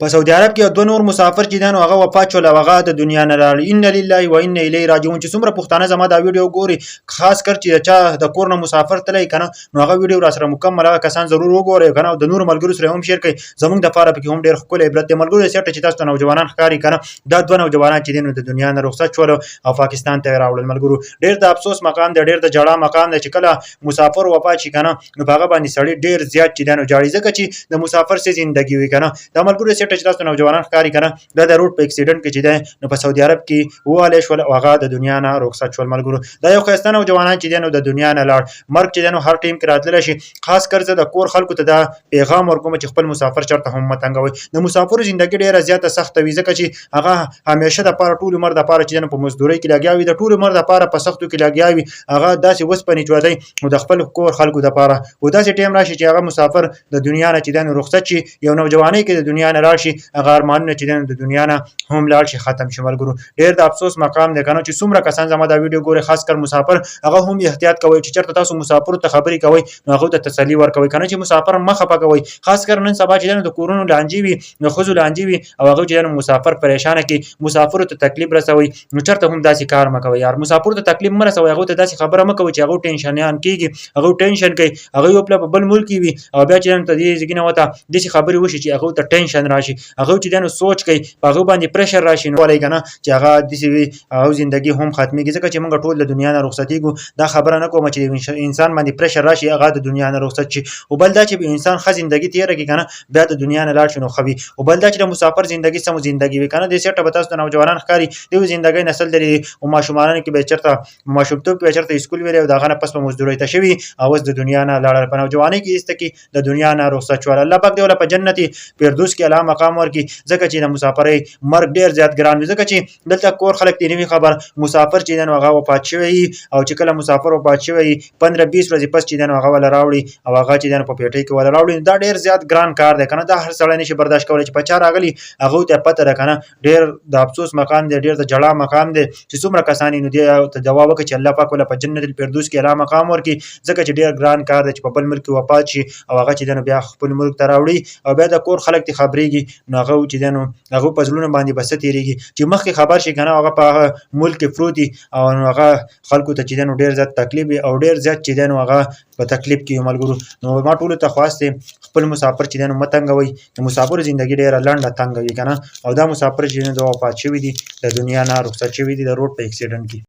په سعودي عرب کې دوه نور مسافر چې دي نو هغه وفات شول او هغه د دنیا نه لاړل. ان لله و انا الیه راجعون. چې څومره پښتانه زما دا ویډیو ګوري خاص کر چې چا د کور نه مسافر تللی کنه نو هغه ویډیو را سره مکمل هغه کسان ضرور وګورئ کنه او د نور ملګرو سره هم شیر کړئ. زمونږ د پاره پکې هم ډېر ښکلی عبرت دی. ملګرو سیټ چې تاسو ته نوجوانان ښکاري کنه دا دوه نوجوانان چې دي نو د دنیا نه رخصت شول او پاکستان ته راوړل. ملګرو ډېر د افسوس مقام دی، ډېر د جړا مقام دی چې کله مسافر وفات شي کنه نو هغه باندې سړی ډېر زیات چې دی نو جاړي ځکه چې د مسافر سي زندگی وي کنه. دا ملګرو سیټ چې تاسو نوجوانان ښکاري کنه دا د روډ په اکسیډنټ کې چې دی نو په سعودي عرب کې واله شول او هغه د دنیا نه رخصت شول. ملګرو دا یو ښایسته نوجوانان چې دی نو د دنیا نه لاړ. مرګ چې دی نو هر ټیم کې راتللی شي. خاص کر زه د کور خلکو ته دا پیغام ورکوم چې خپل مسافر چېرته هم مه تنګوئ. د مسافرو زندګي ډېره زیاته سخته وي ځکه چې هغه همیشه دپاره ټول عمر دپاره چې دی نو په مزدورۍ کې لګیا وي، د ټول عمر دپاره په سختو کې لګیا وي. هغه داسې وسپنې چوځئ نو د خپل کور خلکو دپاره و داسې ټیم راشي چې هغه مسافر د دنیا نه چې دی نو رخصت شي، یو نوجوانۍ کې د دنیا نه لاړ شي، هغه ارمانونه چې دی نو د دنیا نه هم لاړ شي، ختم شي. ملګرو ډېر د افسوس مقام دی کنه چې څومره کسان زما دا ویډیو ګوري خاص کر مسافر هغه هم احتیاط کوئ چې چېرته تاسو مسافرو ته خبرې کوئ نو هغو ته تسلي ورکوئ کنه چې مسافر مه خفه کوئ. خاص کر نن سبا چې دی نو د کورونو لانجې وي د ښځو لانجې وي او هغه چې دی نو مسافر پریشانه کړي، مسافرو ته تکلیف رسوئ نو چېرته هم داسې کار مه کوئ یار. مسافرو ته تکلیف مه رسوئ، هغو ته داسې خبره مه کوئ چې هغو ټینشنیان کېږي، هغو ټینشن کوي، هغوی یو پله په بل ملک کې وي او بیا چې دی نو ته دې ځګي نه ورته داسې خبرې وشي چې هغو ته ټینشن راشي، هغو چې دی نو سوچ کوي په هغو باندې پریشر راشي نو ولی کنه چې هغه داسې وي او زندګي هم ختمېږي. ځکه چې موږ ټول د دنیا نه رخصتېږو. دا خبره نه کوم چې انسان باندې پریشر راشي هغه د دنیا نه رخصت شي. او بل دا چې انسان ښه زندګي تېره کړي کنه بیا د دنیا نه لاړ شي نو ښه وي. او بل دا چې د مسافر زندګي سمو زندګي وي کنه دې سیټه به تاسو ته نوجوانان ښکاري دوی زندګۍ نسل لري او ماشومانو کې به چېرته ماشومتوب کې به چېرته اسکول ویلی او د هغه نه پس به مزدورۍ ته شوي او اوس د دنیا نه لاړل. په نوجوانۍ کې ایسته کې د دنیا نه رخصت شول. الله پاک دې وله په جنت فردوس کې اعلی مقام ورکړي ځکه چې د مسافرۍ مرګ ډېر زیات ګران وي. ځکه چې دلته کور خلک ته نه وي خبر مسافر چې دی نو هغه وفات شوی او چې کله مسافر وفات شوی 15-20 ورځې پس چې دی نو هغه وله راوړي او هغه چې دی نو په پیټۍ کې وله راوړي. دا ډېر زیات ګران کار دی کنه دا هر سړی نشي برداشت کولی چې په چا راغلي هغو ته پته ده کنه. ډېر د افسوس مقام دی، ډېر د جړا مقام دی چې څومره کسان یې نو دې ته دعا وکړي چې الله پاک وله په جنت الفردوس کې اعلی مقام ورکړي ځکه چې ډېر ګران کار دی چې په بل ملک کې وفات شي او هغه چې دی نو بیا خپل ملک ته راوړي او بیا د کور خلک ته خبرېږي نو هغه چې دی نو هغو په زړونو باندې به څه تېرېږي چې مخکې خبر شي کنه هغه په هغه ملک کې پروت دي او نو هغه خلکو ته چې دی نو ډېر زیات تکلیف وي او ډېر زیات چې دی نو هغه په تکلیف کې وي. ملګرو نو ما ټولو ته خواست دی خپل مسافر چې دی نو مه تنګوئ. د مسافرو زندګي ډېره لنډه تنګه وي کنه او دا مسافر چې دی نو وفات شوي دي د دنیا نه رخصت شوي دي د روډ په اکسیډنټ کې.